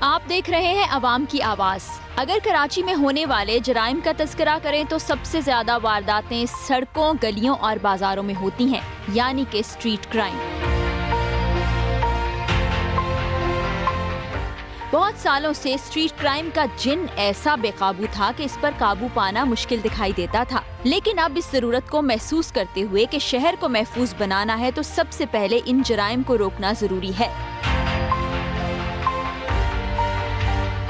आप देख रहे हैं अवाम की आवाज। अगर कराची में होने वाले जराइम का तज़किरा करें तो सबसे ज्यादा वारदातें सड़कों, गलियों और बाजारों में होती हैं, यानी कि स्ट्रीट क्राइम। बहुत सालों से स्ट्रीट क्राइम का जिन ऐसा बेकाबू था कि इस पर काबू पाना मुश्किल दिखाई देता था। लेकिन अब इस जरूरत को महसूस करते हुए कि शहर को महफूज बनाना है तो सबसे पहले इन जराइम को रोकना जरूरी है।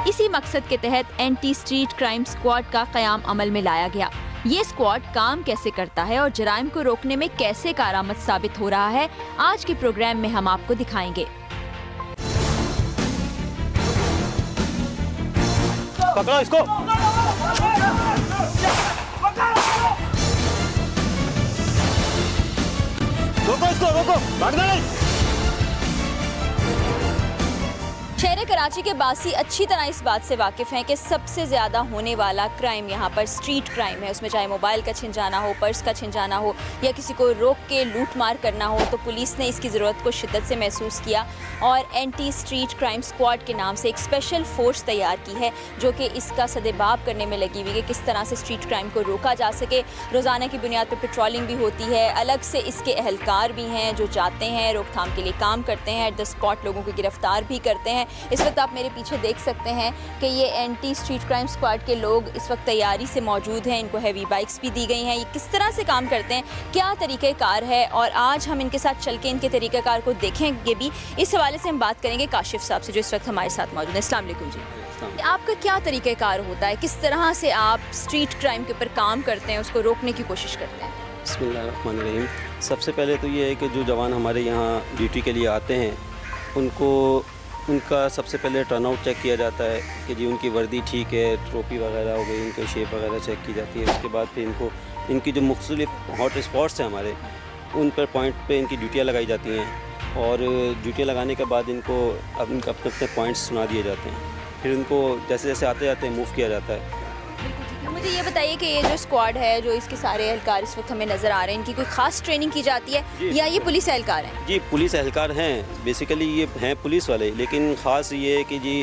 इसी मकसद के तहत एंटी स्ट्रीट क्राइम स्क्वाड का क़याम अमल में लाया गया। ये स्क्वाड काम कैसे करता है और जराइम को रोकने में कैसे कारआमद साबित हो रहा है, आज के प्रोग्राम में हम आपको दिखाएंगे। पकड़ो इसको। रोको इसको, रोको, भागना नहीं। शहर कराची के बासी अच्छी तरह इस बात से वाकिफ़ हैं कि सबसे ज़्यादा होने वाला क्राइम यहाँ पर स्ट्रीट क्राइम है। उसमें चाहे मोबाइल का छिन जाना हो, पर्स का छिन जाना हो या किसी को रोक के लूट मार करना हो, तो पुलिस ने इसकी ज़रूरत को शिद्दत से महसूस किया और एंटी स्ट्रीट क्राइम स्क्वाड के नाम से एक स्पेशल फोर्स तैयार की है जो कि इसका सदेबाब करने में लगी हुई है। किस तरह से स्ट्रीट क्राइम को रोका जा सके। रोज़ाना की बुनियाद पर पेट्रोलिंग भी होती है, अलग से इसके एहलकार भी हैं जो जाते हैं, रोकथाम के लिए काम करते हैं, एट द स्पॉट लोगों को गिरफ्तार भी करते हैं। इस वक्त आप मेरे पीछे देख सकते हैं कि ये एंटी स्ट्रीट क्राइम स्क्वाड के लोग इस वक्त तैयारी से मौजूद हैं। इनको हैवी बाइक्स भी दी गई हैं। ये किस तरह से काम करते हैं, क्या तरीक़ेकार है, और आज हम इनके साथ चल के इनके तरीक़ेकार को देखेंगे भी। इस हवाले से हम बात करेंगे काशिफ साहब से जो इस वक्त हमारे साथ मौजूद हैं। अस्सलाम वालेकुम जी। आपका क्या तरीक़ेकार होता है, किस तरह से आप स्ट्रीट क्राइम के ऊपर काम करते हैं, उसको रोकने की कोशिश करते हैं? बिस्मिल्लाहिर्रहमानिर्रहीम। सबसे पहले तो ये है कि जो जवान हमारे यहाँ ड्यूटी के लिए आते हैं उनका सबसे पहले टर्नआउट चेक किया जाता है कि जी उनकी वर्दी ठीक है, ट्रॉफी वगैरह हो गई, उनकी शेप वगैरह चेक की जाती है। उसके बाद फिर इनकी जो मुख्तलिफ हॉट स्पॉट्स हैं हमारे, उन पर पॉइंट पे इनकी ड्यूटियाँ लगाई जाती हैं और ड्यूटियाँ लगाने के बाद इनको अपने अपने पॉइंट्स सुना दिए जाते हैं। फिर उनको जैसे जैसे आते जाते हैं मूव किया जाता है। मुझे ये बताइए कि ये जो स्क्वाड है, जो इसके सारे एहलकार इस वक्त हमें नज़र आ रहे हैं, इनकी कोई ख़ास ट्रेनिंग की जाती है या ये पुलिस एहलकार हैं? जी, पुलिस एहलकार हैं। बेसिकली ये हैं पुलिस वाले, लेकिन ख़ास ये है कि जी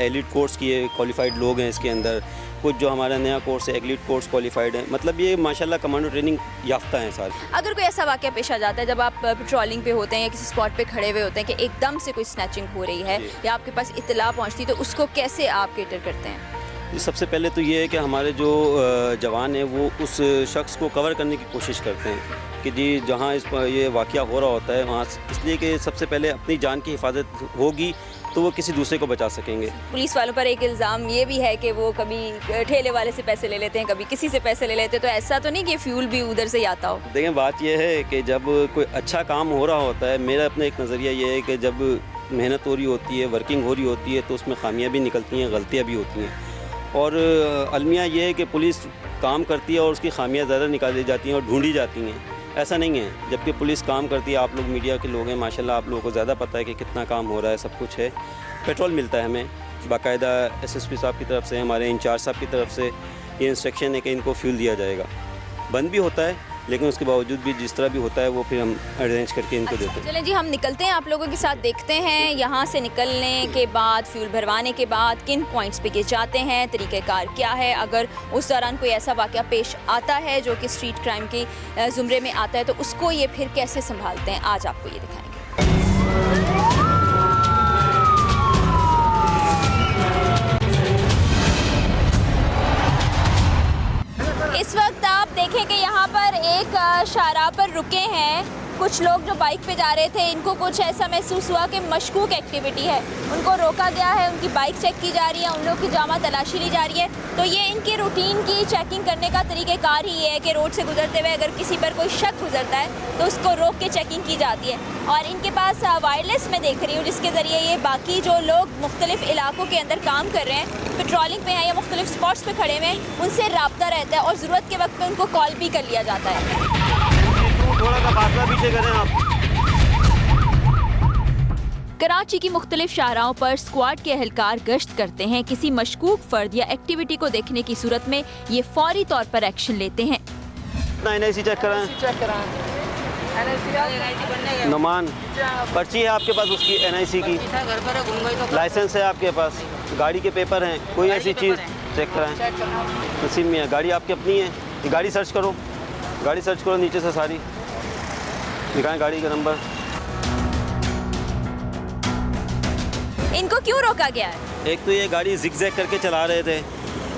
एलिट कोर्स किए क्वालिफाइड लोग हैं इसके अंदर। कुछ जो हमारा नया कोर्स है एलिट कोर्स क्वालिफाइड है, मतलब ये माशाल्लाह कमांडो ट्रेनिंग याफ्ता हैं सारे। अगर कोई ऐसा वाक़या पेश आ जाता है जब आप पेट्रोलिंग पे होते हैं या किसी स्पॉट पे खड़े हुए होते हैं कि एकदम से कोई स्नैचिंग हो रही है या आपके पास इत्तला पहुँचती, तो उसको कैसे आप केटर करते हैं? सबसे पहले तो ये है कि हमारे जो जवान हैं वो उस शख्स को कवर करने की कोशिश करते हैं कि जी जहाँ ये वाक़या हो रहा होता है वहाँ, इसलिए कि सबसे पहले अपनी जान की हिफाजत होगी तो वो किसी दूसरे को बचा सकेंगे। पुलिस वालों पर एक इल्ज़ाम ये भी है कि वो कभी ठेले वाले से पैसे ले लेते हैं, कभी किसी से पैसे ले लेते हैं, तो ऐसा तो नहीं कि फ्यूल भी उधर से ही आता हो? देखें, बात यह है कि जब कोई अच्छा काम हो रहा होता है, मेरा अपना एक नज़रिया ये है कि जब मेहनत हो रही होती है, वर्किंग हो रही होती है, तो उसमें खामियाँ भी निकलती हैं, गलतियाँ भी होती हैं। और अलमिया ये है कि पुलिस काम करती है और उसकी खामियां ज़्यादा निकाली जाती हैं और ढूंढी जाती हैं। ऐसा नहीं है, जबकि पुलिस काम करती है। आप लोग मीडिया के लोग हैं, माशाल्लाह आप लोगों को ज़्यादा पता है कि कितना काम हो रहा है, सब कुछ है। पेट्रोल मिलता है हमें बाकायदा SSP साहब की तरफ से, हमारे इंचार्ज साहब की तरफ से ये इंस्ट्रक्शन है कि इनको फ्यूल दिया जाएगा। बंद भी होता है, लेकिन उसके बावजूद भी जिस तरह भी होता है वो फिर हम अरेंज करके इनको देते हैं। चलें जी, हम निकलते हैं, आप लोगों के साथ देखते हैं यहाँ से निकलने के बाद, फ्यूल भरवाने के बाद किन पॉइंट्स पे ये जाते हैं, तरीक़ेकार क्या है। अगर उस दौरान कोई ऐसा वाक़या पेश आता है जो कि स्ट्रीट क्राइम के ज़ुमरे में आता है तो उसको ये फिर कैसे संभालते हैं, आज आपको ये दिखाएंगे। इस वक्त आप देखें कि यहाँ पर एक शाहराह पर रुके हैं कुछ लोग जो बाइक पे जा रहे थे। इनको कुछ ऐसा महसूस हुआ कि मशकूक एक्टिविटी है, उनको रोका गया है, उनकी बाइक चेक की जा रही है, उन लोग की जामा तलाशी ली जा रही है। तो ये इनके रूटीन की चेकिंग करने का तरीक़ेकार ही है कि रोड से गुजरते हुए अगर किसी पर कोई शक गुजरता है तो उसको रोक के चेकिंग की जाती है। और इनके पास वायरलेस मैं देख रही हूँ जिसके ज़रिए ये बाकी जो लोग मुख्तलिफ इलाकों के अंदर काम कर रहे हैं, पेट्रोलिंग पे हैं या मुख्तलिफ स्पॉट्स पे खड़े हुए हैं, उनसे रब्ता रहता है और ज़रूरत के वक्त पे उनको कॉल भी कर लिया जाता है। थोड़ा सा फासला पीछे करें आप। कराची की मुख्तलिफ शाहराहों पर स्क्वाड के एहलकार गश्त करते हैं। किसी मशकूक फर्द या एक्टिविटी को देखने की सूरत में ये फौरी तौर पर एक्शन लेते हैं। चेक कराएं। नुमान, पर्ची है आपके पास उसकी NIC की, लाइसेंस है आपके पास, गाड़ी के पेपर हैं, कोई ऐसी चीज़ चेक कराएं। नसीब में है, गाड़ी आपकी अपनी है, ये गाड़ी सर्च करो, गाड़ी सर्च करो नीचे से सारी, दिखाएं गाड़ी का नंबर। इनको क्यों रोका गया है? एक तो ये गाड़ी जिगजैग करके चला रहे थे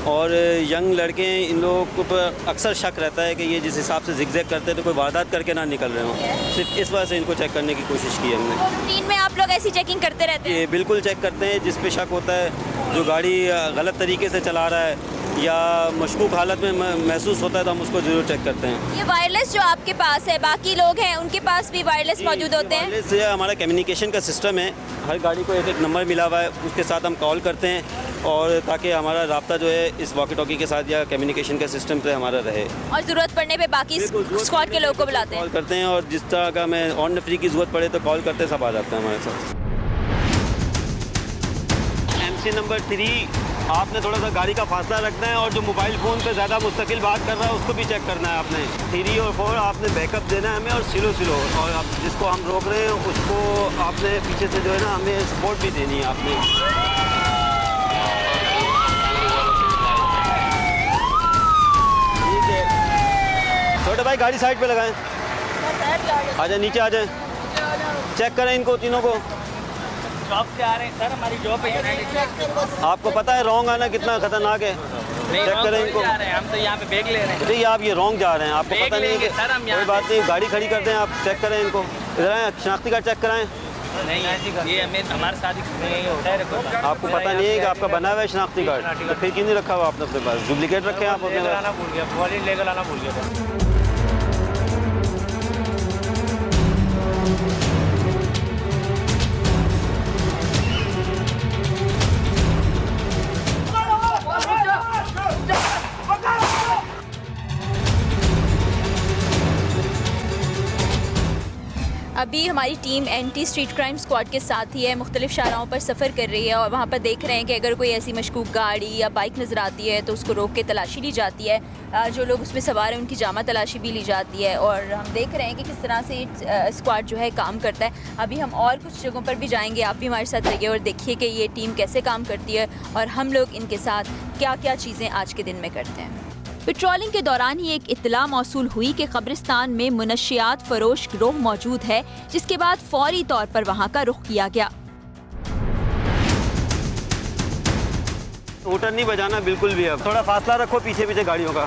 और यंग लड़के हैं, इन लोगों को पर अक्सर शक रहता है कि ये जिस हिसाब से जिगजैग करते हैं तो कोई वारदात करके ना निकल रहे हों। सिर्फ इस वजह से इनको चेक करने की कोशिश की हमने। रूटीन में आप लोग ऐसी चेकिंग करते रहते हैं? ये बिल्कुल चेक करते हैं, जिस पे शक होता है, जो गाड़ी गलत तरीके से चला रहा है या मशकूक हालत में महसूस होता है तो हम उसको ज़रूर चेक करते हैं। ये वायरलेस जो आपके पास है, बाकी लोग हैं उनके पास भी वायरलेस मौजूद होते हैं? वायरलेस हमारा कम्युनिकेशन का सिस्टम है, हर गाड़ी को एक एक नंबर मिला हुआ है, उसके साथ हम कॉल करते हैं और ताकि हमारा राब्ता जो है इस वॉकी टॉकी के साथ या कम्युनिकेशन के सिस्टम पे हमारा रहे। और ज़रूरत पड़ने पे बाकी स्क्वाड के लोगों को बुलाते हैं? कॉल करते हैं और जिस तरह का हमें ऑन फ्री की ज़रूरत पड़े तो कॉल करते सब आ जाते हैं हमारे साथ। MC नंबर 3, आपने थोड़ा सा गाड़ी का फासला रखना है और जो मोबाइल फ़ोन पे ज़्यादा मुस्तकिल बात कर रहा है उसको भी चेक करना है आपने। 3 और 4 आपने बैकअप देना है हमें और स्लो और आप जिसको हम रोक रहे हैं उसको आपने पीछे से जो है ना हमें सपोर्ट भी देनी है आपने। ठीक है छोटे भाई, गाड़ी साइड पे लगाएं, आ जाए नीचे आ जाए, चेक करें इनको तीनों को। जॉब से आ रहे हैं सर, हमारी जॉब है यूनाइटेड। आपको पता है रॉन्ग आना कितना खतरनाक है? चेक करें इनको। हम तो यहाँ पे बैग ले रहे हैं। देखिए आप ये रॉन्ग जा रहे हैं, आपको पता नहीं है कि सर हम कोई बात नहीं, गाड़ी खड़ी कर दें, आप चेक करें इनको। इधर आएं, शनाख्ती कार्ड चेक कराएं। नहीं ये हमारे साथ ही होता है। आपको पता नहीं है कि आपका बना हुआ है शनाख्ती कार्ड, तो फिर क्यों नहीं रखा हुआ आपने अपने पास? डुप्लीकेट रखे हैं आप अपने पास? भूल गया, वॉलेट लेकर आना भूल गया। अभी हमारी team anti street crime squad के साथ ही है, मुख्तलिफ शाहराहों पर सफ़र कर रही है और वहाँ पर देख रहे हैं कि अगर कोई ऐसी मशकूक गाड़ी या बाइक नज़र आती है तो उसको रोक के तलाशी ली जाती है। जो लोग उसमें सवार हैं उनकी जामा तलाशी भी ली जाती है और हम देख रहे हैं कि किस तरह से स्क्वाड जो है काम करता है। अभी हम और कुछ जगहों पर भी जाएंगे, आप भी हमारे साथ रहिए और देखिए कि ये टीम कैसे काम करती है और हम लोग इनके साथ क्या क्या चीज़ें आज के दिन में करते हैं। पेट्रोलिंग के दौरान ही एक इत्तला मौसूल हुई कि कब्रिस्तान में मुनशियात फरोश गिरोह मौजूद है, जिसके बाद फौरी तौर पर वहां का रुख किया गया। हूटर नहीं बजाना बिल्कुल भी, अब थोड़ा फासला रखो पीछे पीछे गाड़ियों का।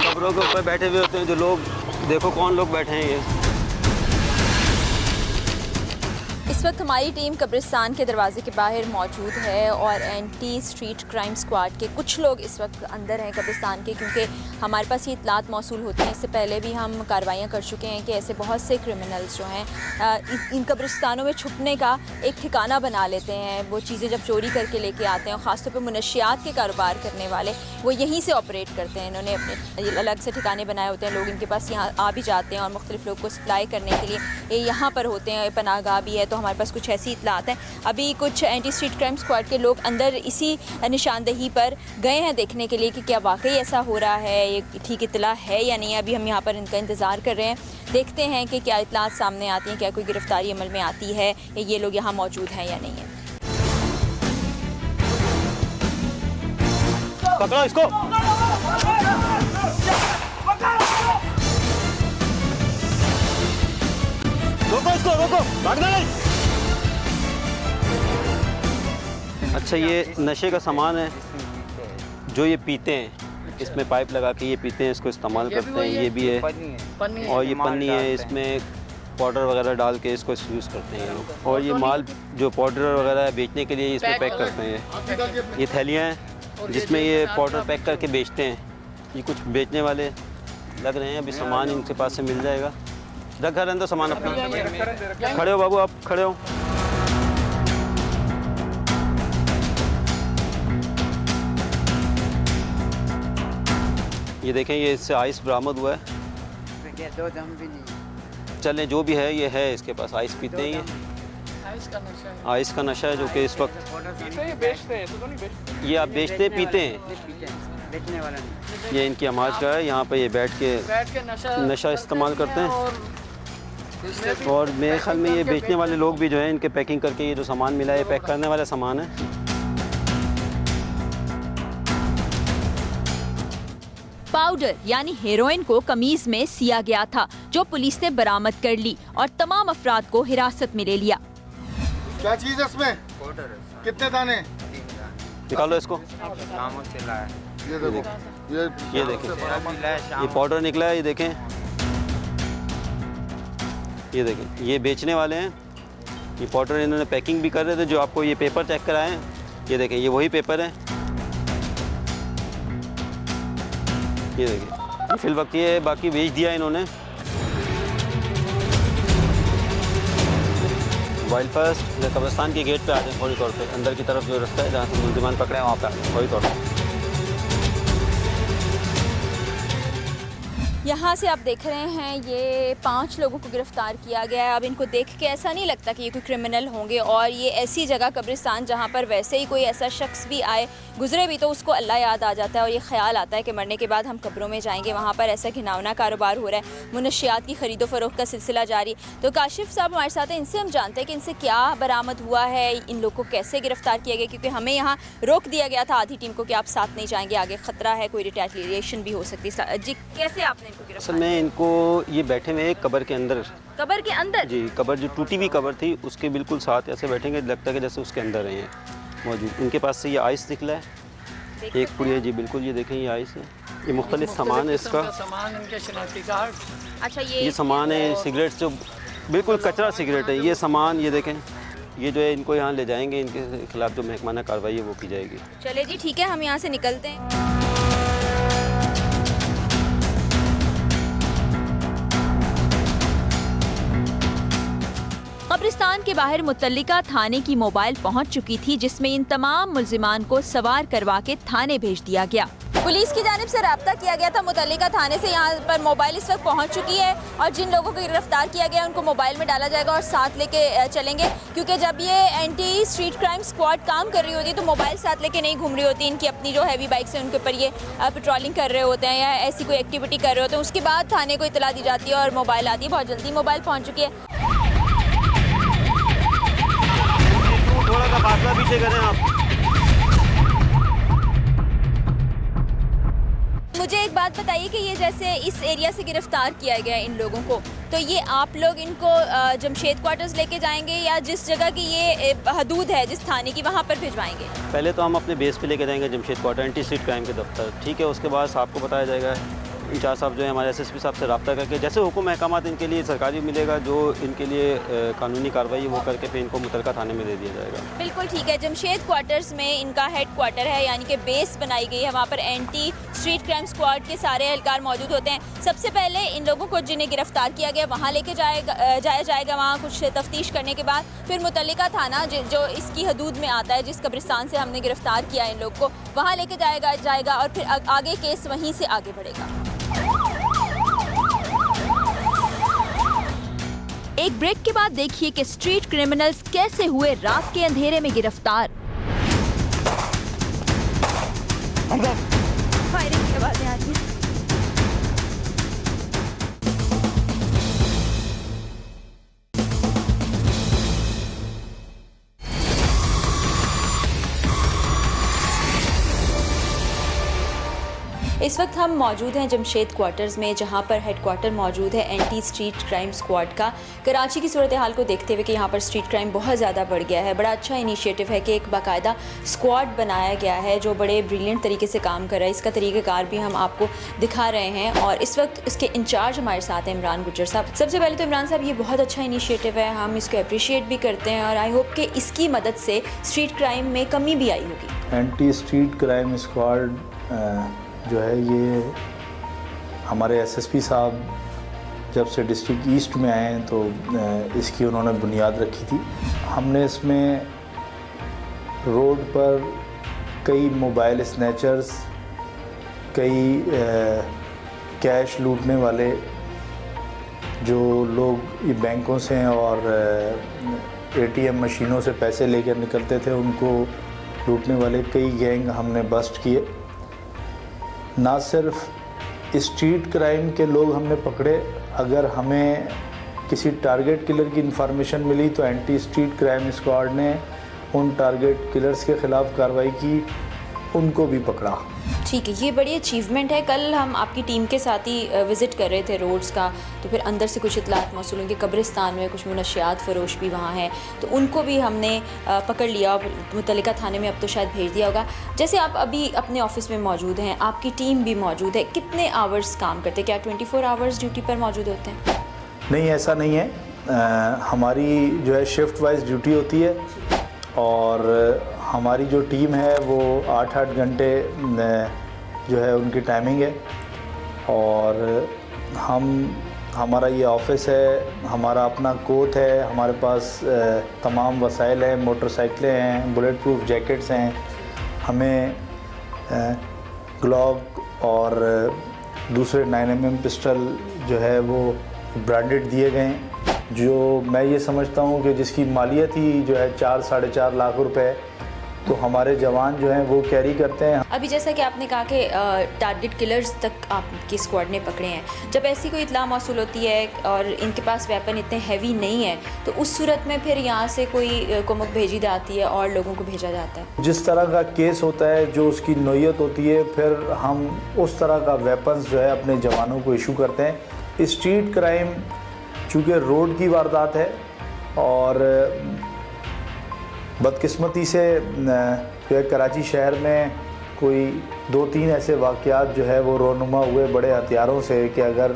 कब्रों के ऊपर बैठे हुए होते हैं जो लोग, देखो कौन लोग बैठे हैं ये। इस वक्त हमारी टीम कब्रिस्तान के दरवाजे के बाहर मौजूद है और एंटी स्ट्रीट क्राइम स्क्वाड के कुछ लोग इस वक्त अंदर हैं कब्रिस्तान के, क्योंकि हमारे पास ये इतलात मौसूल होती हैं। इससे पहले भी हम कार्रवाइयाँ कर चुके हैं कि ऐसे बहुत से क्रिमिनल्स जो हैं इन कब्रिस्तानों में छुपने का एक ठिकाना बना लेते हैं। वो चीज़ें जब चोरी करके लेके आते हैं और ख़ासतौर पर मुनशियात के कारोबार करने वाले वो यहीं से ऑपरेट करते हैं। इन्होंने अपने अलग से ठिकाने बनाए होते हैं, लोग इनके पास यहाँ आ भी जाते हैं और मुख्तलिफ लोग को सप्लाई करने के लिए ये यहाँ पर होते हैं। पनाहगाह भी है, तो हमारे पास कुछ ऐसी इतलात हैं। अभी कुछ एंटी स्ट्रीट क्राइम स्क्वाड के लोग अंदर इसी निशानदही पर गए हैं देखने के लिए कि क्या वाकई ऐसा हो रहा है, ये ठीक इतला है या नहीं। अभी हम यहाँ पर इनका इंतज़ार कर रहे हैं, देखते हैं कि क्या इतलात सामने आती हैं, क्या कोई गिरफ्तारी अमल में आती है या ये लोग यहाँ मौजूद हैं या नहीं है। पकड़ो इसको। रोको इसको, रोको, भागना नहीं। अच्छा ये नशे का सामान है जो ये पीते हैं, इसमें पाइप लगा के ये पीते हैं, इसको इस्तेमाल करते हैं। ये भी है और ये पन्नी है, इसमें पाउडर वगैरह डाल के इसको यूज़ करते हैं ये लोग। और ये माल जो पाउडर वगैरह है बेचने के लिए इसमें पैक करते हैं। ये थैलियाँ हैं जिसमें ये पाउडर पैक करके बेचते हैं। ये कुछ बेचने वाले लग रहे हैं, अभी सामान इनके पास से मिल जाएगा। रखा रहने दो सामान अपना। खड़े हो बाबू, आप खड़े हो। ये देखें, ये इससे आइस बरामद हुआ है। चलें जो भी है ये है इसके पास, आइस पीते हैं ये। आइस का नशा है जो कि इस वक्त ये आप बेचते पीते हैं, ये इनकी अमाज का है। यहाँ पे ये बैठ के नशा इस्तेमाल करते हैं। और मेरे ख्याल में ये बेचने वाले लोग भी जो हैं इनके पैकिंग करके ये जो सामान मिला है ये पैक करने वाला सामान है। पाउडर यानी हेरोइन को कमीज में सिया गया था, जो पुलिस ने बरामद कर ली और तमाम अफराद को हिरासत में ले लिया। क्या चीज है इसमें? कितने दाने? निकालो इसको। ये देखो, ये देखें, ये पाउडर निकला है, ये देखें, ये देखें, ये बेचने वाले हैं। ये पाउडर इन्होंने पैकिंग भी कर रहे थे। जो आपको ये पेपर चेक कराए हैं, ये देखें, ये वही पेपर है। ये देखिए, ये फिल वक्त ये बाकी बेच दिया इन्होंने। मोबाइल फर्स्ट कब्रिस्तान के गेट पे आ जाए, फौरी तौर पे अंदर की तरफ जो रास्ता है जहाँ से मुलजिमान पकड़े हैं वहाँ पे आ जाए फौरी तौर पे। यहाँ से आप देख रहे हैं ये 5 लोगों को गिरफ्तार किया गया है। अब इनको देख के ऐसा नहीं लगता कि ये कोई क्रिमिनल होंगे, और ये ऐसी जगह कब्रिस्तान जहाँ पर वैसे ही कोई ऐसा शख्स भी आए गुजरे भी तो उसको अल्लाह याद आ जाता है, और ये ख्याल आता है कि मरने के बाद हम कब्रों में जाएंगे। वहाँ पर ऐसा घिनौना कारोबार हो रहा है, मुनशियात की खरीदो फरोख्त का सिलसिला जारी। तो काशिफ साहब हमारे साथ हैं, इनसे हम जानते हैं कि इनसे क्या बरामद हुआ है, इन लोग को कैसे गिरफ्तार किया गया, क्योंकि हमें यहाँ रोक दिया गया था आधी टीम को कि आप साथ नहीं जाएंगे, आगे ख़तरा है, कोई रिटेलिएशन भी हो सकती है। जी, कैसे आपने इनको गिरफ्तार? असल में इनको ये बैठे हुए एक कब्र के अंदर। कब्र के अंदर? जी, कब्र जो टूटी हुई कब्र थी उसके बिल्कुल साथ ऐसे बैठेंगे, लगता है कि जैसे उसके अंदर हैं मौजूद। इनके पास से ये आइस निकला है, एक पुड़ी है जी, बिल्कुल ये देखें, ये आइस है, ये मुख्तलिफ सामान है इसका। सामान इनके शनाख्ती कार्ड। अच्छा, ये सामान है, सिगरेट जो बिल्कुल कचरा सिगरेट है, ये सामान, ये देखें, ये जो है इनको यहाँ ले जाएंगे, इनके खिलाफ जो महकमाना कार्रवाई है वो की जाएगी। चले जी, ठीक है, हम यहाँ से निकलते हैं। कब्रिस्तान के बाहर मुतल्लिका थाने की मोबाइल पहुंच चुकी थी, जिसमें इन तमाम मुल्जिमान को सवार करवा के थाने भेज दिया गया। पुलिस की जानिब से रब्ता किया गया था मुतल्लिका थाने से। यहाँ पर मोबाइल इस वक्त पहुँच चुकी है, और जिन लोगों को गिरफ्तार किया गया उनको मोबाइल में डाला जाएगा और साथ लेके चलेंगे, क्योंकि जब ये एंटी स्ट्रीट क्राइम स्क्वाड काम कर रही होती है तो मोबाइल साथ लेके नहीं घूम रही होती। इनकी अपनी जो हैवी बाइक्स हैं उनके ऊपर ये पेट्रोलिंग कर रहे होते हैं या ऐसी कोई एक्टिविटी कर रहे होते हैं। उसके बाद थाने को इतला दी जाती है और मोबाइल आती है। बहुत जल्दी मोबाइल पहुँच चुकी है। थोड़ा सा फासला पीछे करें आप। मुझे एक बात बताइए कि ये जैसे इस एरिया से गिरफ्तार किया गया है इन लोगों को, तो ये आप लोग इनको जमशेद क्वार्टर्स लेके जाएंगे या जिस जगह की ये हदूद है जिस थाने की वहाँ पर भिजवाएंगे? पहले तो हम अपने बेस पे लेके जाएंगे Jamshed quarter, anti street crime के दफ्तर, ठीक है। उसके बाद आपको बताया जाएगा, इंचार्ज साहब जो है हमारे एसएसपी साहब से रब्ता करके जैसे हुकुम अहकामात इनके लिए सरकारी मिलेगा, जो इनके लिए कानूनी कार्रवाई वो करके फिर इनको मुतलका थाने में दे दिया जाएगा। बिल्कुल ठीक है। जमशेद क्वार्टर्स में इनका हेड क्वार्टर है, यानी कि बेस बनाई गई है। वहाँ पर एंटी स्ट्रीट क्राइम स्क्वाड के सारे एहलकार मौजूद होते हैं। सबसे पहले इन लोगों को जिन्हें गिरफ्तार किया गया वहाँ लेके जाया जाएगा। वहाँ कुछ तफ्तीश करने के बाद फिर मुतल्लिका थाना जो इसकी हदूद में आता है, जिस कब्रिस्तान से हमने गिरफ्तार किया इन लोग को, वहाँ लेके जाएगा और फिर आगे केस वहीं से आगे बढ़ेगा। एक ब्रेक के बाद देखिए कि स्ट्रीट क्रिमिनल्स कैसे हुए रात के अंधेरे में गिरफ्तार। फायरिंग की आवाज़ें आ रही हैं। इस वक्त हम मौजूद हैं जमशेद क्वार्टर्स में, जहां पर हेडक्वार्टर मौजूद है एंटी स्ट्रीट क्राइम स्क्वाड का। कराची की सूरत हाल को देखते हुए कि यहाँ पर स्ट्रीट क्राइम बहुत ज़्यादा बढ़ गया है, बड़ा अच्छा इनिशिएटिव है कि एक बाकायदा स्क्वाड बनाया गया है जो बड़े ब्रिलियंट तरीके से काम कर रहा है। इसका तरीक़ाकार भी हम आपको दिखा रहे हैं, और इस वक्त इसके इंचार्ज हमारे साथ हैं इमरान गुज्जर साहब। सबसे पहले तो इमरान साहब, ये बहुत अच्छा इनिशिएटिव है, हम इसको अप्रिशिएट भी करते हैं, और आई होप कि इसकी मदद से स्ट्रीट क्राइम में कमी भी आई होगी। एंटी स्ट्रीट क्राइम स्क्वाड जो है ये हमारे एसएसपी साहब जब से डिस्ट्रिक्ट ईस्ट में आए हैं तो इसकी उन्होंने बुनियाद रखी थी। हमने इसमें रोड पर कई मोबाइल स्नैचर्स, कई कैश लूटने वाले जो लोग ये बैंकों से और एटीएम मशीनों से पैसे लेकर निकलते थे, उनको लूटने वाले कई गैंग हमने बस्ट किए। ना सिर्फ स्ट्रीट क्राइम के लोग हमने पकड़े, अगर हमें किसी टारगेट किलर की इंफॉर्मेशन मिली तो एंटी स्ट्रीट क्राइम स्क्वाड ने उन टारगेट किलर्स के ख़िलाफ़ कार्रवाई की, उनको भी पकड़ा। ठीक है, ये बड़ी अचीवमेंट है। कल हम आपकी टीम के साथ ही विज़िट कर रहे थे रोड्स का, तो फिर अंदर से कुछ इतलात मौसूल हुई कि कब्रिस्तान में कुछ मुनशियात फ़रोश भी वहाँ हैं, तो उनको भी हमने पकड़ लिया और मुतल्लिका थाने में अब तो शायद भेज दिया होगा। जैसे आप अभी अपने ऑफिस में मौजूद हैं, आपकी टीम भी मौजूद है, कितने आवर्स काम करते हैं? क्या 24 आवर्स ड्यूटी पर मौजूद होते हैं? नहीं, ऐसा नहीं है। हमारी जो है शिफ्ट वाइज ड्यूटी होती है और हमारी जो टीम है वो 8-8 घंटे जो है उनकी टाइमिंग है। और हमारा ये ऑफिस है, हमारा अपना कोच है, हमारे पास तमाम वसाइल हैं, मोटरसाइकिलें हैं, बुलेट प्रूफ जैकेट्स हैं, हमें ग्लॉक और दूसरे 9mm पिस्टल जो है वो ब्रांडेड दिए गए हैं, जो मैं ये समझता हूँ कि जिसकी मालियत ही जो है 4-4.5 लाख रुपए, तो हमारे जवान जो हैं वो कैरी करते हैं। अभी जैसा कि आपने कहा कि टारगेट किलर्स तक आपकी स्क्वाड ने पकड़े हैं, जब ऐसी कोई इत्ला मौसूल होती है और इनके पास वेपन इतने हैवी नहीं है, तो उस सूरत में फिर यहाँ से कोई कुमक भेजी जाती है और लोगों को भेजा जाता है? जिस तरह का केस होता है, जो उसकी नौयत होती है, फिर हम उस तरह का वेपन्स जो है अपने जवानों को इशू करते हैं। स्ट्रीट क्राइम चूँकि रोड की वारदात है और बदकिस्मती से जो है कराची शहर में कोई 2-3 ऐसे वाक़यात जो है वो रोनुमा हुए बड़े हथियारों से कि अगर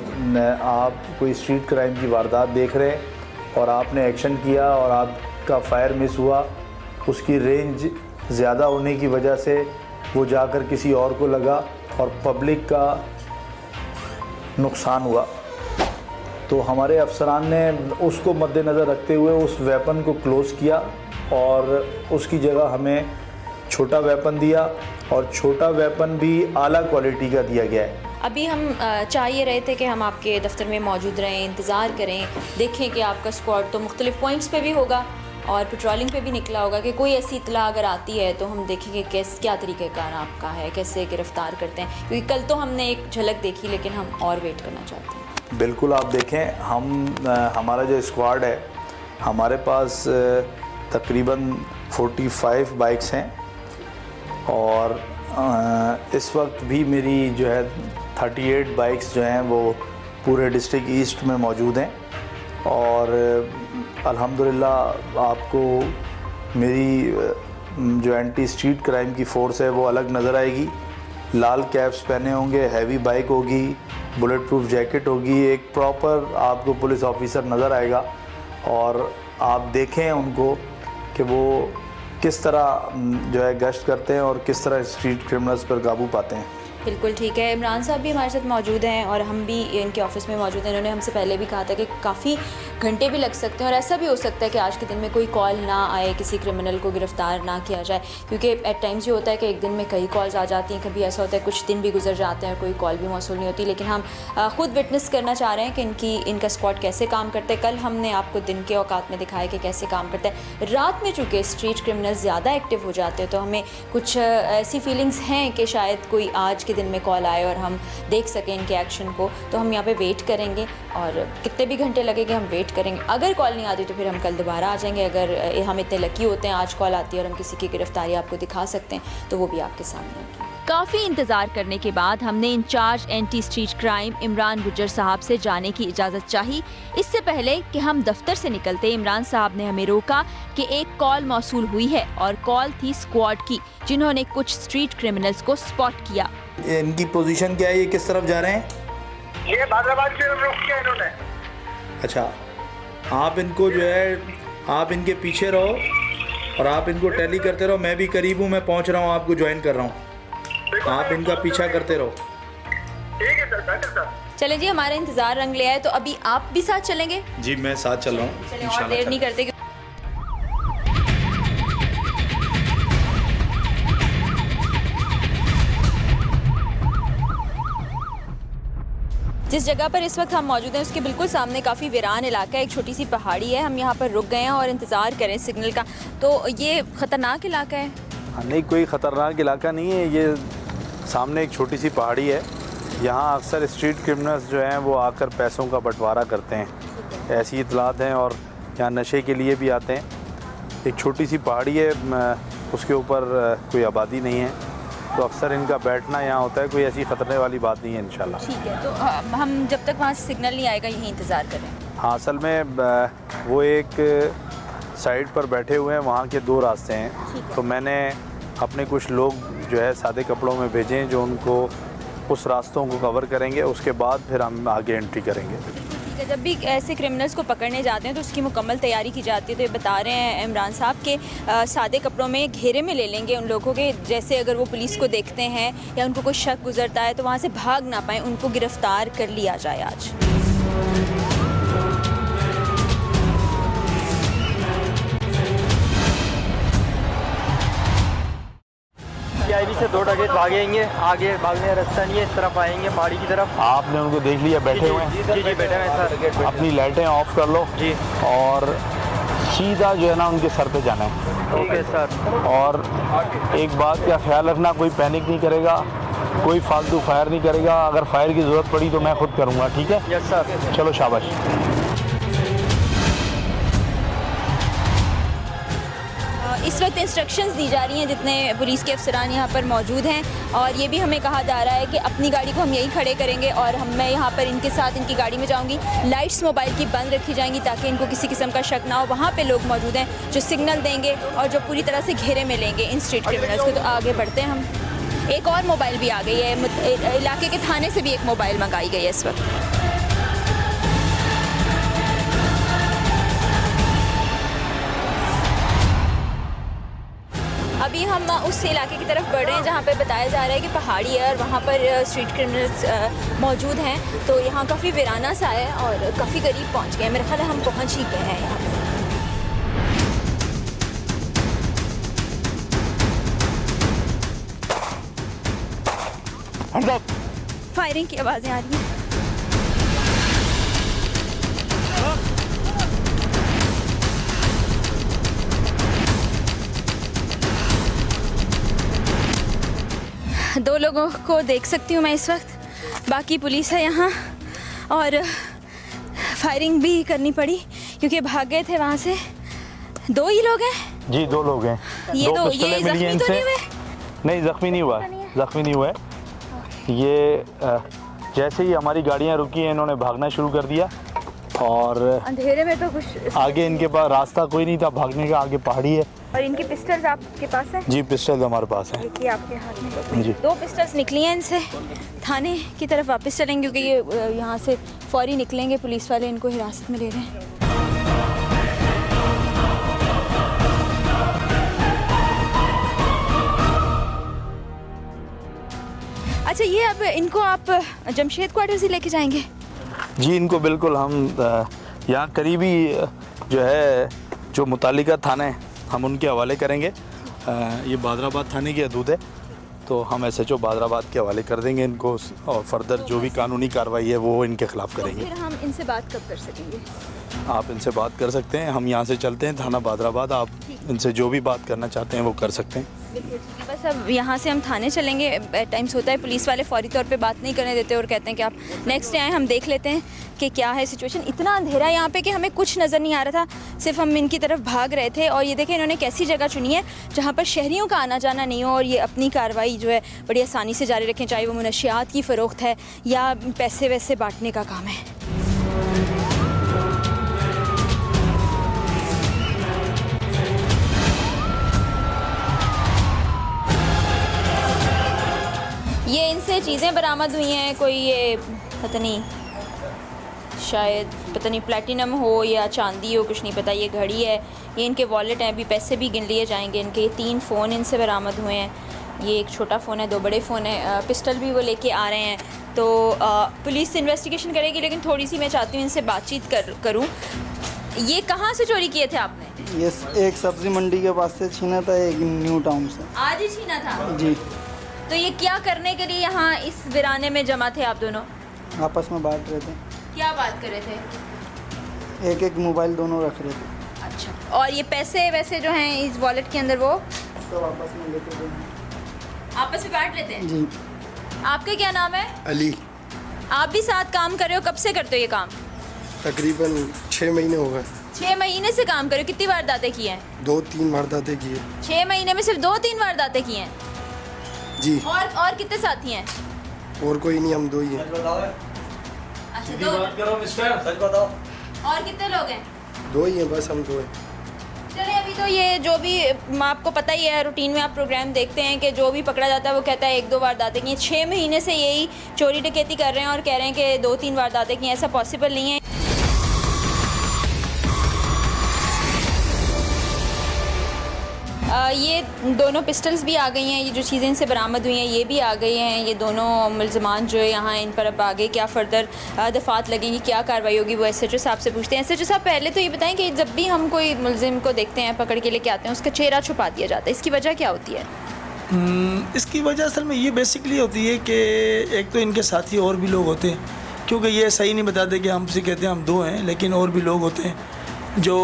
आप कोई स्ट्रीट क्राइम की वारदात देख रहे हैं और आपने एक्शन किया और आपका फायर मिस हुआ, उसकी रेंज ज़्यादा होने की वजह से वो जाकर किसी और को लगा और पब्लिक का नुकसान हुआ, तो हमारे अफसरान ने उसको मद्देनज़र रखते हुए उस वेपन को क्लोज़ किया और उसकी जगह हमें छोटा वेपन दिया और छोटा वेपन भी आला क्वालिटी का दिया गया है। अभी हम चाह रहे थे कि हम आपके दफ्तर में मौजूद रहें, इंतज़ार करें, देखें कि आपका स्क्वाड तो मुख्तलिफ़ पॉइंट्स पे भी होगा और पेट्रोलिंग पे भी निकला होगा कि कोई ऐसी इतला अगर आती है तो हम देखेंगे क्या तरीक़ेकार आपका है, कैसे गिरफ़्तार करते हैं, क्योंकि कल तो हमने एक झलक देखी लेकिन हम और वेट करना चाहते हैं। बिल्कुल, आप देखें, हमारा जो स्क्वाड है, हमारे पास तकरीबन 45 बाइक्स हैं और इस वक्त भी मेरी जो है 38 बाइक्स जो हैं वो पूरे डिस्ट्रिक्ट ईस्ट में मौजूद हैं और अल्हम्दुलिल्लाह आपको मेरी जो एंटी स्ट्रीट क्राइम की फ़ोर्स है वो अलग नज़र आएगी। लाल कैप्स पहने होंगे, हैवी बाइक होगी, बुलेट प्रूफ जैकेट होगी, एक प्रॉपर आपको पुलिस ऑफिसर नज़र आएगा और आप देखें उनको कि वो किस तरह जो है गश्त करते हैं और किस तरह स्ट्रीट क्रिमिनल्स पर काबू पाते हैं। बिल्कुल ठीक है। इमरान साहब भी हमारे साथ मौजूद हैं और हम भी इनके ऑफिस में मौजूद हैं। इन्होंने हमसे पहले भी कहा था कि काफ़ी घंटे भी लग सकते हैं और ऐसा भी हो सकता है कि आज के दिन में कोई कॉल ना आए, किसी क्रिमिनल को गिरफ़्तार ना किया जाए, क्योंकि एट टाइम्स ये होता है कि एक दिन में कई कॉल्स आ जाती हैं, कभी ऐसा होता है कुछ दिन भी गुजर जाते हैं और कोई कॉल भी मौसूल नहीं होती। लेकिन हम ख़ुद विटनेस करना चाह रहे हैं कि इनका स्क्वाड कैसे काम करता है। कल हमने आपको दिन के औकात में दिखाया कि कैसे काम करता है। रात में चूँकि स्ट्रीट क्रिमिनल ज़्यादा एक्टिव हो जाते हैं तो हमें कुछ ऐसी फीलिंग्स हैं कि शायद कोई आज के दिन में कॉल आए और हम देख सकें इनके एक्शन को, तो हम यहाँ पे वेट करेंगे और कितने भी घंटे लगेंगे हम वेट करेंगे। अगर कॉल नहीं आती तो फिर हम कल दोबारा आ जाएंगे। अगर हम इतने लकी होते हैं आज कॉल आती है और हम किसी की गिरफ्तारी आपको दिखा सकते हैं तो वो भी आपके सामने होगी। काफ़ी इंतज़ार करने के बाद हमने incharge anti street crime Imran Gujjar साहब से जाने की इजाज़त चाही। इससे पहले कि हम दफ्तर से निकलते इमरान साहब ने हमें रोका कि एक कॉल मौसूल हुई है और कॉल थी स्क्वाड की, जिन्होंने कुछ स्ट्रीट क्रिमिनल्स को स्पॉट किया। इनकी पोजीशन क्या है, ये किस तरफ जा रहे हैं? ये बादराबाद से रुक किया इन्होंने। अच्छा, आप इनको जो है आप इनके पीछे रहो और आप इनको टैली करते रहो। मैं भी करीब हूँ, मैं पहुँच रहा हूँ, आपको ज्वाइन कर रहा हूँ। आप इनका पीछा करते रहो। ठीक है सर, बेहतर सर। चलें जी, हमारा इंतज़ार रंग ले आए, तो अभी आप भी साथ चलेंगे? जी, मैं साथ चल रहा हूँ। चलें और देर नहीं करते। जिस जगह पर इस वक्त हम मौजूद हैं उसके बिल्कुल सामने काफ़ी वीरान इलाका है, एक छोटी सी पहाड़ी है। हम यहाँ पर रुक गए हैं और इंतज़ार करें सिग्नल का। तो ये ख़तरनाक इलाका है? नहीं, कोई ख़तरनाक इलाका नहीं है। ये सामने एक छोटी सी पहाड़ी है। यहाँ अक्सर स्ट्रीट क्रिमिनल्स जो हैं वो आकर पैसों का बंटवारा करते हैं ऐसी इतलात हैं और यहाँ नशे के लिए भी आते हैं। एक छोटी सी पहाड़ी है, उसके ऊपर कोई आबादी नहीं है, तो अक्सर इनका बैठना यहाँ होता है। कोई ऐसी ख़तरने वाली बात नहीं है इंशाल्लाह। ठीक है, तो हम जब तक वहाँ से सिग्नल नहीं आएगा यहीं इंतज़ार करें। हाँ, असल में वो एक साइड पर बैठे हुए हैं, वहाँ के 2 रास्ते हैं, तो मैंने अपने कुछ लोग जो है सादे कपड़ों में भेजे हैं जो उनको उस रास्तों को कवर करेंगे, उसके बाद फिर हम आगे एंट्री करेंगे। ठीक है, जब भी ऐसे क्रिमिनल्स को पकड़ने जाते हैं तो उसकी मुकम्मल तैयारी की जाती है। तो ये बता रहे हैं इमरान साहब के सादे कपड़ों में घेरे में ले लेंगे उन लोगों के, जैसे अगर वो पुलिस को देखते हैं या उनको कोई शक गुजरता है तो वहाँ से भाग ना पाए, उनको गिरफ़्तार कर लिया जाए आज। पीआईबी से 2 डकैत भागेंगे, आगे भागने का रास्ता नहीं है, इस तरफ आएंगे पहाड़ी की तरफ। आपने उनको देख लिया बैठे हुए हैं? जी बैठे हुए हैं सर। अपनी लाइटें ऑफ कर लो जी, और सीधा जो है ना उनके सर पे जाना है। Okay sir. और एक बात का ख्याल रखना, कोई पैनिक नहीं करेगा, कोई फालतू फायर नहीं करेगा। अगर फायर की ज़रूरत पड़ी तो मैं खुद करूँगा, ठीक है? Yes sir. चलो शाबाश। इस वक्त इंस्ट्रक्शंस दी जा रही हैं जितने पुलिस के अफसरान यहाँ पर मौजूद हैं, और ये भी हमें कहा जा रहा है कि अपनी गाड़ी को हम यहीं खड़े करेंगे और मैं यहाँ पर इनके साथ इनकी गाड़ी में जाऊँगी। लाइट्स मोबाइल की बंद रखी जाएंगी ताकि इनको किसी किस्म का शक ना हो। वहाँ पे लोग मौजूद हैं जो सिग्नल देंगे और जो पूरी तरह से घेरे में लेंगे इन स्ट्रीट क्रिमिनल्स को। तो आगे बढ़ते हैं हम। एक और मोबाइल भी आ गई है, इलाके के थाने से भी एक मोबाइल मंगाई गई है इस वक्त। अभी हम उस इलाके की तरफ बढ़ रहे हैं जहाँ पे बताया जा रहा है कि पहाड़ी है और वहाँ पर स्ट्रीट क्रिमिनल्स मौजूद हैं। तो यहाँ काफ़ी वीराना सा है और काफ़ी करीब पहुँच गए हैं। मेरा ख्याल है हम पहुँच ही गए हैं यहाँ पर। फायरिंग की आवाज़ें आ रही हैं। दो लोगों को देख सकती हूँ मैं इस वक्त, बाकी पुलिस है यहाँ, और फायरिंग भी करनी पड़ी क्योंकि भाग गए थे वहाँ से। 2 ही लोग हैं जी, 2 लोग हैं। ये पिस्टलें मिली हैं जख्मी तो इनसे। नहीं हुए? नहीं, ज़ख्मी नहीं हुआ, ज़ख्मी नहीं हुआ है। ये जैसे ही हमारी गाड़ियाँ रुकी हैं इन्होंने भागना शुरू कर दिया, और अंधेरे में तो कुछ आगे इनके पास रास्ता कोई नहीं था भागने का, आगे पहाड़ी है। और इनकी पिस्टल्स आपके पास है? जी, पिस्टल हमारे पास है। देखिए आपके हाथ में जी। 2 पिस्टल्स निकली हैं इनसे। थाने की तरफ वापस चलेंगे क्योंकि ये यहाँ से फौरी निकलेंगे, पुलिस वाले इनको हिरासत में ले रहे हैं। अच्छा, ये अब इनको आप जमशेद क्वार्टर से लेके जाएंगे? जी, इनको बिल्कुल हम यहाँ करीबी जो है जो मुतालिका थाना है हम उनके हवाले करेंगे। ये बादराबाद थाने की हदूद है, तो हम SHO बादराबाद के हवाले कर देंगे इनको, और फर्दर जो भी कानूनी कार्रवाई है वो इनके खिलाफ करेंगे। फिर हम इनसे बात कब कर सकेंगे? आप इनसे बात कर सकते हैं, हम यहाँ से चलते हैं थाना बादराबाद, आप इनसे जो भी बात करना चाहते हैं वो कर सकते हैं। बिल्कुल ठीक है, बस अब यहाँ से हम थाने चलेंगे। एट टाइम्स होता है पुलिस वाले फौरी तौर पे बात नहीं करने देते और कहते हैं कि आप नेक्स्ट डे आएँ, हम देख लेते हैं कि क्या है सिचुएशन। इतना अंधेरा है यहाँ पे कि हमें कुछ नज़र नहीं आ रहा था, सिर्फ हम इनकी तरफ भाग रहे थे। और ये देखें इन्होंने कैसी जगह चुनी है जहाँ पर शहरियों का आना जाना नहीं हो, और ये अपनी कार्रवाई जो है बड़ी आसानी से जारी रखें, चाहे वो मुनशियात की फ़रोख्त है या पैसे वैसे बांटने का काम है। ये इनसे चीज़ें बरामद हुई हैं, कोई ये पता नहीं, शायद पता नहीं प्लेटिनम हो या चांदी हो, कुछ नहीं पता। ये घड़ी है, ये इनके वॉलेट हैं, अभी पैसे भी गिन लिए जाएंगे इनके। ये 3 फ़ोन इनसे बरामद हुए हैं, ये एक छोटा फ़ोन है, 2 बड़े फ़ोन है, पिस्टल भी वो लेके आ रहे हैं। तो पुलिस इन्वेस्टिगेशन करेगी, लेकिन थोड़ी सी मैं चाहती हूँ इनसे बातचीत करूँ। ये कहाँ से चोरी किए थे आपने? ये एक सब्ज़ी मंडी के पास से छीना था, एक न्यू टाउन से। आज ही छीना था? जी। तो ये क्या करने के लिए यहाँ इस वीराने में जमा थे आप दोनों? आपस में बांट रहे थे। क्या बात कर रहे थे? एक मोबाइल दोनों रख रहे थे। अच्छा, और ये पैसे वैसे जो हैं इस वॉलेट के अंदर वो सब आपस में लेते थे। आपस में बांट लेते हैं? जी। आपका क्या नाम है? अली। आप भी साथ काम कर रहे हो, कब से करते हो ये काम? तकरीबन 6 महीने हो गए। 6 महीने से काम कर रहे हो, कितनी वारदातें की हैं? 2-3 वारदातें की है 6 महीने में सिर्फ 2-3 वारदातें की हैं? जी। और कितने साथी हैं? और कोई नहीं, हम 2 ही हैं। अच्छा, 2। और कितने लोग हैं? 2 ही हैं बस, हम 2 हैं। चलिए, अभी तो ये जो भी आपको पता ही है, रूटीन में आप प्रोग्राम देखते हैं कि जो भी पकड़ा जाता है वो कहता है 1-2 वारदातें की हैं। 6 महीने से यही चोरी डकैती कर रहे हैं और कह रहे हैं कि 2-3 वारदातें की हैं। ऐसा पॉसिबल नहीं है। ये दोनों पिस्टल्स भी आ गई हैं, ये जो चीज़ें इनसे बरामद हुई हैं ये भी आ गई हैं। ये दोनों मुल्ज़िमान जो है यहाँ इन पर अब आगे क्या फ़र्दर दफ़ात लगेंगी, क्या कार्रवाई होगी, वो SHO साहब से पूछते हैं। SHO साहब, पहले तो ये बताएं कि जब भी हम कोई मुल्ज़िम को देखते हैं, पकड़ के लेके आते हैं, उसका चेहरा छुपा दिया जाता है, इसकी वजह क्या होती है? इसकी वजह असल में ये बेसिकली होती है कि एक तो इनके साथी और भी लोग होते हैं, क्योंकि ये सही नहीं बताते कि हमसे कहते हैं हम 2 हैं, लेकिन और भी लोग होते हैं जो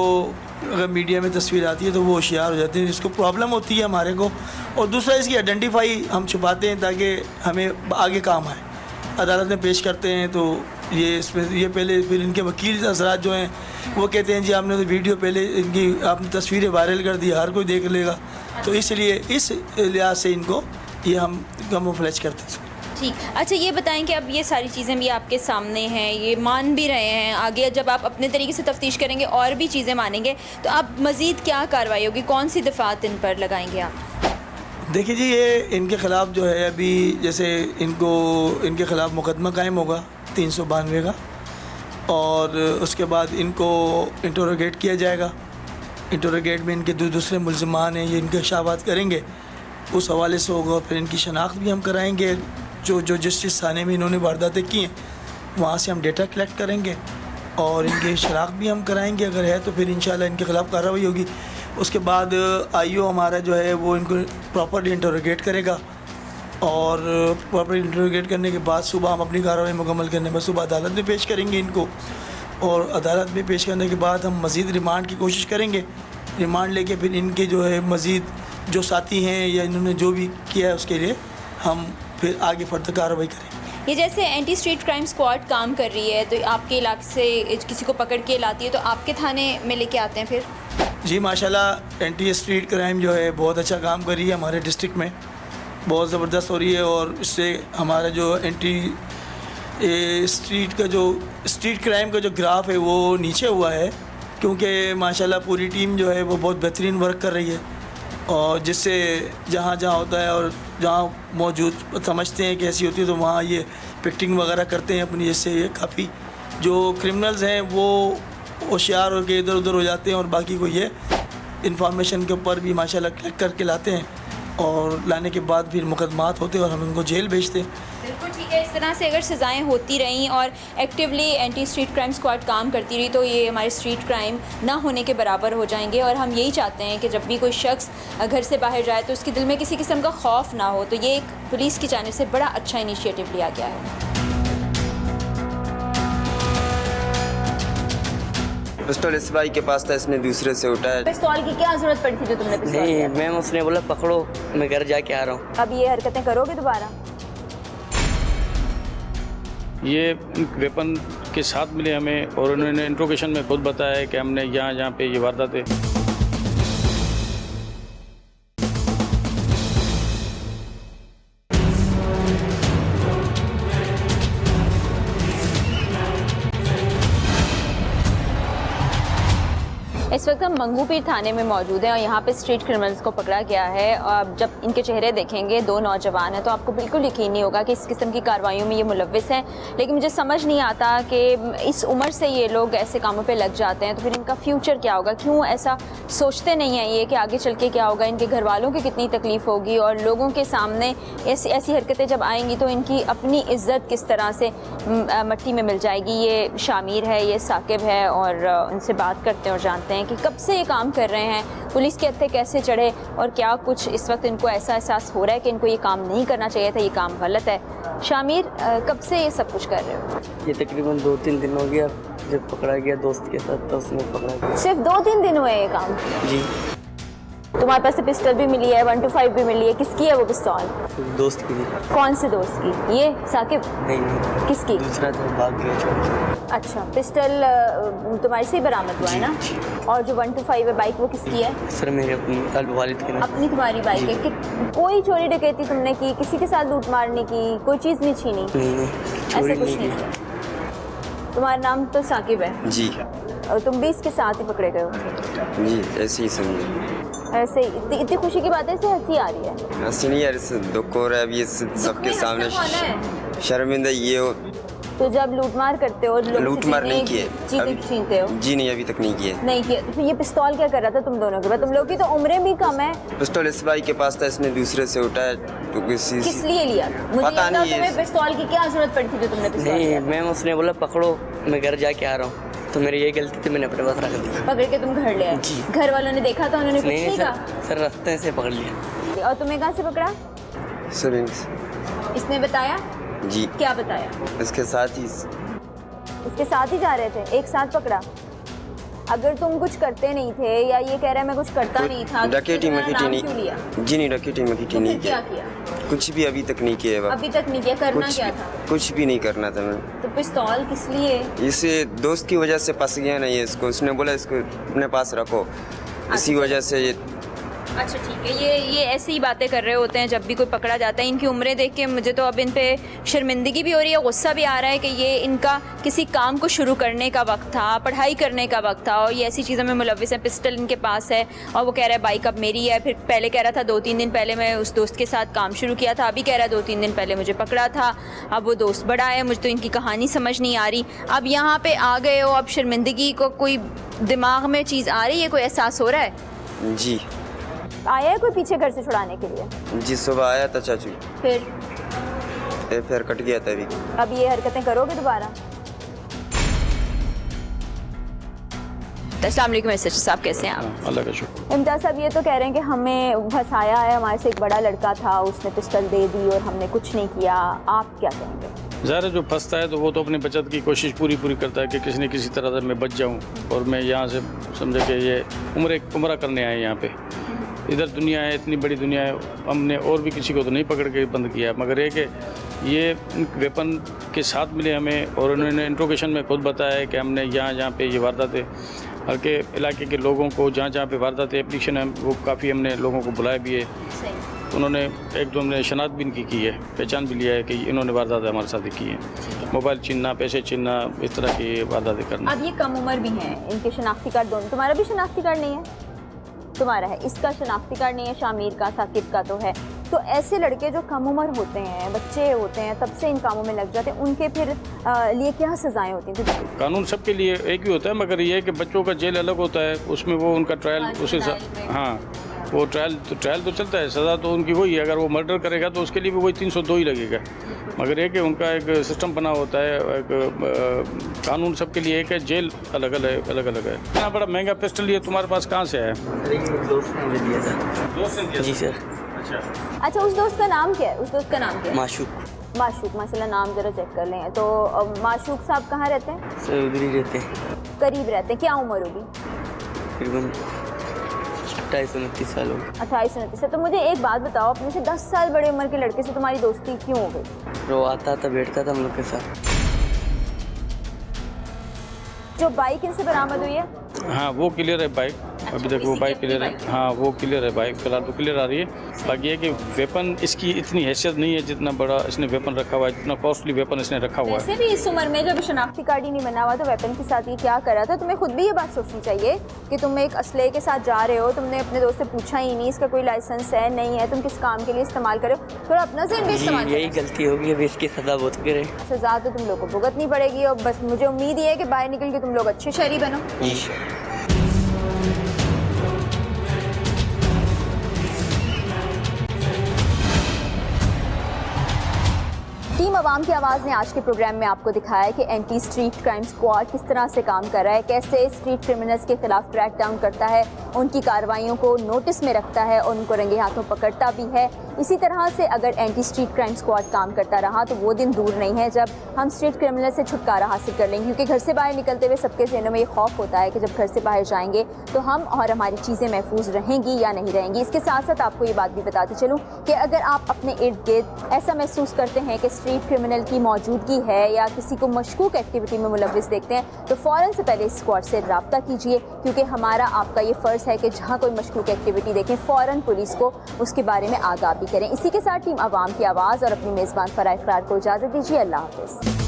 अगर मीडिया में तस्वीर आती है तो वो होशियार हो जाते हैं, जिसको प्रॉब्लम होती है हमारे को। और दूसरा, इसकी आइडेंटिफाई हम छुपाते हैं ताकि हमें आगे काम आए। अदालत में पेश करते हैं तो ये पहले फिर इनके वकील हज़रात जो हैं वो कहते हैं जी आपने तो वीडियो पहले इनकी आपने तस्वीरें वायरल कर दी, हर कोई देख लेगा, तो इसलिए इस लिहाज से इनको ये हम कैमोफ्लेज करते हैं। ठीक। अच्छा, ये बताएं कि अब ये सारी चीज़ें भी आपके सामने हैं, ये मान भी रहे हैं, आगे जब आप अपने तरीके से तफ्तीश करेंगे और भी चीज़ें मानेंगे तो अब मज़ीद क्या कार्रवाई होगी, कौन सी दफ़ात इन पर लगाएंगे आप? देखिए जी, ये इनके ख़िलाफ़ जो है अभी जैसे इनके ख़िलाफ़ मुकदमा कायम होगा 392 का, और उसके बाद इनको इंटरोगेट किया जाएगा। इंटरोगेट में इनके दूसरे मुल्ज़िमान हैं, ये इनके शाबात करेंगे, उस हवाले से होगा। फिर इनकी शनाख्त भी हम कराएंगे, जो जिस थाने में इन्होंने वारदातें की हैं वहाँ से हम डेटा कलेक्ट करेंगे और इनकी शनाख्त भी हम कराएंगे, अगर है तो फिर इंशाल्लाह इनके ख़िलाफ़ कार्रवाई होगी। उसके बाद IO हमारा जो है वो इनको प्रॉपर्ली इंटरोगेट करेगा, और प्रॉपर्ली इंटरोगेट करने के बाद सुबह हम अपनी कार्रवाई मुकम्मल करने में सुबह अदालत में पेश करेंगे इनको, और अदालत में पेश करने के बाद हम मज़ीद रिमांड की कोशिश करेंगे। रिमांड लेके फिर इनके जो है मज़ीद जो साथी हैं या इन्होंने जो भी किया है उसके लिए हम फिर आगे फर्दर कार्रवाई करें। ये जैसे एंटी स्ट्रीट क्राइम स्क्वाड काम कर रही है, तो आपके इलाके से किसी को पकड़ के लाती है तो आपके थाने में लेके आते हैं फिर? जी माशाल्लाह, एंटी स्ट्रीट क्राइम जो है बहुत अच्छा काम कर रही है, हमारे डिस्ट्रिक्ट में बहुत ज़बरदस्त हो रही है, और इससे हमारा जो स्ट्रीट क्राइम का जो ग्राफ है वो नीचे हुआ है, क्योंकि माशाल्लाह पूरी टीम जो है वो बहुत बेहतरीन वर्क कर रही है, और जिससे जहाँ होता है और जहाँ मौजूद समझते हैं कि ऐसी होती है तो वहाँ ये पिक्टिंग वगैरह करते हैं अपनी, जिससे ये काफ़ी जो क्रिमिनल्स हैं वो होशियार होकर इधर उधर हो जाते हैं, और बाकी को ये इंफॉर्मेशन के ऊपर भी माशाल्लाह कलेक्ट करके लाते हैं, और लाने के बाद फिर मुकदमात होते हैं और हम इनको जेल भेजते हैं। बिल्कुल ठीक है। इस तरह से अगर सज़ाएं होती रहीं और actively anti street crime squad काम करती रही तो ये हमारे स्ट्रीट क्राइम ना होने के बराबर हो जाएंगे, और हम यही चाहते हैं कि जब भी कोई शख्स घर से बाहर जाए तो उसके दिल में किसी किस्म का खौफ ना हो। तो ये एक पुलिस की जानिब से बड़ा अच्छा इनिशिएटिव लिया गया है। पिस्टल इस भाई के पास था, इसने दूसरे से उठाया। पिस्तौल की क्या जरूरत पड़ी थी जो तुमने पिस्तौल नहीं, लिया? मैम उसने बोला पकड़ो, मैं घर जाके आ रहा हूँ। अब ये हरकतें करोगे दोबारा? ये वेपन के साथ मिले हमें, और उन्होंने इंट्रोगेशन में खुद बताया है कि हमने यहाँ पे ये वारदातें। इस वक्त हम मंगूपीर थाने में मौजूद हैं और यहाँ पे स्ट्रीट क्रिमिनल्स को पकड़ा गया है। और जब इनके चेहरे देखेंगे, 2 नौजवान हैं, तो आपको बिल्कुल यकीन नहीं होगा कि इस किस्म की कार्रवाइयों में ये मुलव्विस हैं। लेकिन मुझे समझ नहीं आता कि इस उम्र से ये लोग ऐसे कामों पे लग जाते हैं तो फिर इनका फ्यूचर क्या होगा, क्यों ऐसा सोचते नहीं हैं ये कि आगे चल के क्या होगा, इनके घर वालों की कितनी तकलीफ़ होगी, और लोगों के सामने ऐसी हरकतें जब आएंगी तो इनकी अपनी इज़्ज़त किस तरह से मट्टी में मिल जाएगी। ये शामिर है, ये साकिब है, और उनसे बात करते हैं और जानते हैं कि कब से ये काम कर रहे हैं, पुलिस के हत्थे कैसे चढ़े, और क्या कुछ इस वक्त इनको ऐसा एहसास हो रहा है कि इनको ये काम नहीं करना चाहिए था, ये काम गलत है। शामिर, कब से ये सब कुछ कर रहे हो? ये तकरीबन 2-3 दिन हो गया, जब पकड़ा गया दोस्त के साथ तो उसने पकड़ा गया। सिर्फ 2-3 दिन हुए ये काम? जी। तुम्हारे पास से पिस्टल भी मिली है, 125 भी मिली है, किसकी है वो पिस्तौल? दोस्त की थी। कौन से दोस्त की? ये साकिब? नहीं, किसकी? दूसरा था, भाग गया छोड़ के। अच्छा, पिस्टल तुम्हारे से ही बरामद हुआ है ना? और जो 125 है बाइक वो किसकी है? सर मेरे अपनी वालिद के नाम। अपनी तुम्हारी बाइक है? कोई चोरी डकैती तुमने की, किसी के साथ लूट मारने की कोई चीज़ नहीं छीनी? नहीं, ऐसा कुछ नहीं किया। तुम्हारा नाम तो साकिब है जी, और तुम भी इसके साथ ही पकड़े गए हो? जी ऐसे ही समझे। ऐसे ही इतनी खुशी की बात है, इससे हंसी आ रही है? हंसी नहीं यार, इससे दुख हो रहा है। अब ये सबके सामने शर्मिंदा ये हो। तो जब लूटमार करते हो, लूटमार नहीं किए, चीजें छीनते हो? जी नहीं, अभी तक नहीं किए। नहीं किए। तो ये पिस्तौल क्या कर रहा था तुम दोनों के पास? तुम लोग की तो उम्रें भी कम है। पिस्तौल इस भाई के पास था, इसने दूसरे से उठाया। तो किस लिए लिया? मुझे पता बताओ, नहीं तुम्हें पिस्तौल की क्या जरूरत पड़ी थी जो तुमने पिस्तौल नहीं, लिया? मैम उसने बोला पकड़ो, मैं घर जाके आ रहा हूँ, तो मेरी ये गलती थी, मैंने अपने पास रख दी। पकड़ के तुम घर ले आए? जी। घर वालों ने देखा था, उन्होंने कुछ नहीं कहा? सर रास्ते से पकड़ लिया। और तुम्हें कहाँ से पकड़ा? सेविंग्स। इसने बताया? जी। क्या बताया? इसके साथ ही। इसके साथ ही जा रहे थे, एक साथ पकड़ा? अगर तुम कुछ करते नहीं थे या ये कह रहा है मैं कुछ करता नहीं था, डकैती मकैती नहीं लिया? जी नहीं, डकैती मकैती नहीं क्या किया। किया? कुछ भी अभी तक नहीं किया। अभी तक नहीं किया? करना क्या था? कुछ भी नहीं करना था मैं। तो पिस्तौल किस लिए? इसे दोस्त की वजह से फंस गया ना ये, इसको उसने बोला इसको अपने पास रखो, इसी वजह से ये। अच्छा ठीक है, ये ऐसी ही बातें कर रहे होते हैं जब भी कोई पकड़ा जाता है। इनकी उम्रें देख के मुझे तो अब इन पे शर्मिंदगी भी हो रही है, गुस्सा भी आ रहा है कि ये इनका किसी काम को शुरू करने का वक्त था, पढ़ाई करने का वक्त था, और ये ऐसी चीज़ों में मुलव्विस है। पिस्टल इनके पास है और वो कह रहा है बाइक अब मेरी है। फिर पहले कह रहा था 2-3 दिन पहले मैं उस दोस्त के साथ काम शुरू किया था, अभी कह रहा है 2-3 दिन पहले मुझे पकड़ा था। अब वो दोस्त बड़ा है, मुझे तो इनकी कहानी समझ नहीं आ रही। अब यहाँ पर आ गए हो, अब शर्मिंदगी को कोई दिमाग में चीज़ आ रही है, कोई एहसास हो रहा है? जी। आया है कोई पीछे घर से छुड़ाने के लिए? जी सुबह आया था चाचू, फिर कट गया था। अब ये हरकतें करोगे दोबारा? अस्सलाम वालेकुम एसएच साहब, कैसे हैं आप? अल्लाह का शुक्र। इम्तियाज़ साहब ये तो कह रहे हैं कि हमें फंसाया है, हमारे से एक बड़ा लड़का था, उसने पिस्टल दे दी और हमने कुछ नहीं किया। आप क्या कहेंगे? ज़ाहिर है जो फंसता है तो वो तो अपनी बचत की कोशिश पूरी करता है कि किसी न किसी तरह से मैं बच जाऊं और मैं यहाँ से समझे कि ये उम्र करने आए यहाँ पे। इधर दुनिया है, इतनी बड़ी दुनिया है, हमने और भी किसी को तो नहीं पकड़ के बंद किया, मगर ये कि ये वेपन के साथ मिले हमें, और उन्होंने इंट्रोगेशन में खुद बताया है कि हमने यहाँ पे ये वारदातें हर के इलाके के लोगों को जहाँ पे वारदातें एप्लीकेशन है वो काफ़ी हमने लोगों को बुलाया भी है। उन्होंने एक दो हमने शनाख्त भी इनकी की है, पहचान भी लिया है कि इन्होंने वारदातें हमारे साथ की हैं। मोबाइल छीनना, पैसे छीनना, इस तरह की वारदातें करना। अब ये कम उम्र भी हैं, इनके शनाख्ती कार्ड दोनों। तुम्हारा भी शनाख्ती कार्ड नहीं है? तुम्हारा है, इसका शनाख्ती कार्ड नहीं है, शामिर का, साकिब का तो है। तो ऐसे लड़के जो कम उम्र होते हैं, बच्चे होते हैं, तब से इन कामों में लग जाते हैं, उनके फिर लिए क्या सज़ाएं होती थी? कानून सबके लिए एक ही होता है, मगर ये है कि बच्चों का जेल अलग होता है, उसमें वो उनका ट्रायल उसी हाँ वो ट्रायल तो चलता है, सज़ा तो उनकी वही है। अगर वो मर्डर करेगा तो उसके लिए भी वही 302 ही लगेगा, मगर एक है उनका एक सिस्टम बना होता है, एक कानून सबके लिए एक है, जेल अलग अलग है। इतना बड़ा महंगा पिस्टल ये तुम्हारे पास कहाँ से आया? दोस्त ने दिया था। दोस्त ने दिया? जी सर। अच्छा, उस दोस्त का नाम क्या है? उस दोस्त का नाम क्या है? माशूक, माशाल्लाह, नाम ज़रा चेक कर लें। तो माशूक साहब कहाँ रहते हैं? सर उधर ही रहते हैं। करीब रहते हैं। क्या उम्र होगी? तकरीबन 28-29 साल हो गए। 28-29। तो मुझे एक बात बताओ, अपने से 10 साल बड़े उम्र के लड़के से तुम्हारी दोस्ती क्यों हो गई? वो आता था, बैठता था हम लोग के साथ। जो बाइक इनसे बरामद हुई है, हाँ वो क्लियर है बाइक, अभी तक वो बाइक क्लियर है। हाँ वो क्लियर है बाइक, फिलहाल तो क्लियर आ रही है। बाकी ये कि वेपन इसकी इतनी हैसियत नहीं है जितना बड़ा इसने वेपन रखा हुआ है, जितना कॉस्टली वेपन इसने रखा हुआ है। वैसे भी इस उम्र में जब शनाख्ती कार्ड ही नहीं बना हुआ तो वेपन के साथ ये क्या कर रहा था? तुम्हें खुद भी ये बात सोचनी चाहिए कि तुम एक असले के साथ जा रहे हो, तुमने अपने दोस्त से पूछा ही नहीं इसका कोई लाइसेंस है नहीं है, तुम किस काम के लिए इस्तेमाल कर रहे हो, थोड़ा अपना ज़हन भी इस्तेमाल करो। यही गलती होगी, अभी इसकी सज़ा बहुत करे। सज़ा तो तुम लोग को भुगतनी पड़ेगी, और बस मुझे उम्मीद ही है कि बाहर निकल के तुम लोग अच्छे शहरी बनो। टीम अवाम की आवाज़ ने आज के प्रोग्राम में आपको दिखाया है कि एंटी स्ट्रीट क्राइम स्क्वाड किस तरह से काम कर रहा है, कैसे स्ट्रीट क्रिमिनल्स के खिलाफ क्रैक डाउन करता है, उनकी कार्रवाइयों को नोटिस में रखता है और उनको रंगे हाथों पकड़ता भी है। इसी तरह से अगर एंटी स्ट्रीट क्राइम स्क्वाड काम करता रहा तो वो दिन दूर नहीं है जब हम स्ट्रीट क्रिमिनल से छुटकारा हासिल कर लेंगे, क्योंकि घर से बाहर निकलते हुए सबके ज़हनों में ये खौफ होता है कि जब घर से बाहर जाएंगे तो हम और हमारी चीज़ें महफूज रहेंगी या नहीं रहेंगी। इसके साथ साथ आपको ये बात भी बताती चलूँ कि अगर आप अपने इर्द गिर्द ऐसा महसूस करते हैं कि स्ट्रीट क्रिमिनल की मौजूदगी है या किसी को मशकूक एक्टिविटी में मुलव्विस देखते हैं तो फ़ौरन से पहले इस स्क्वाड से रब्ता कीजिए, क्योंकि हमारा आपका ये फ़र्ज़ है कि जहाँ कोई मशकूक एक्टिविटी देखें फ़ौरन पुलिस को उसके बारे में आगाह भी करें। इसी के साथ टीम आवाम की आवाज़ और अपनी मेज़बान फराह इकरार को इजाज़त दीजिए। अल्लाह हाफ़िज़।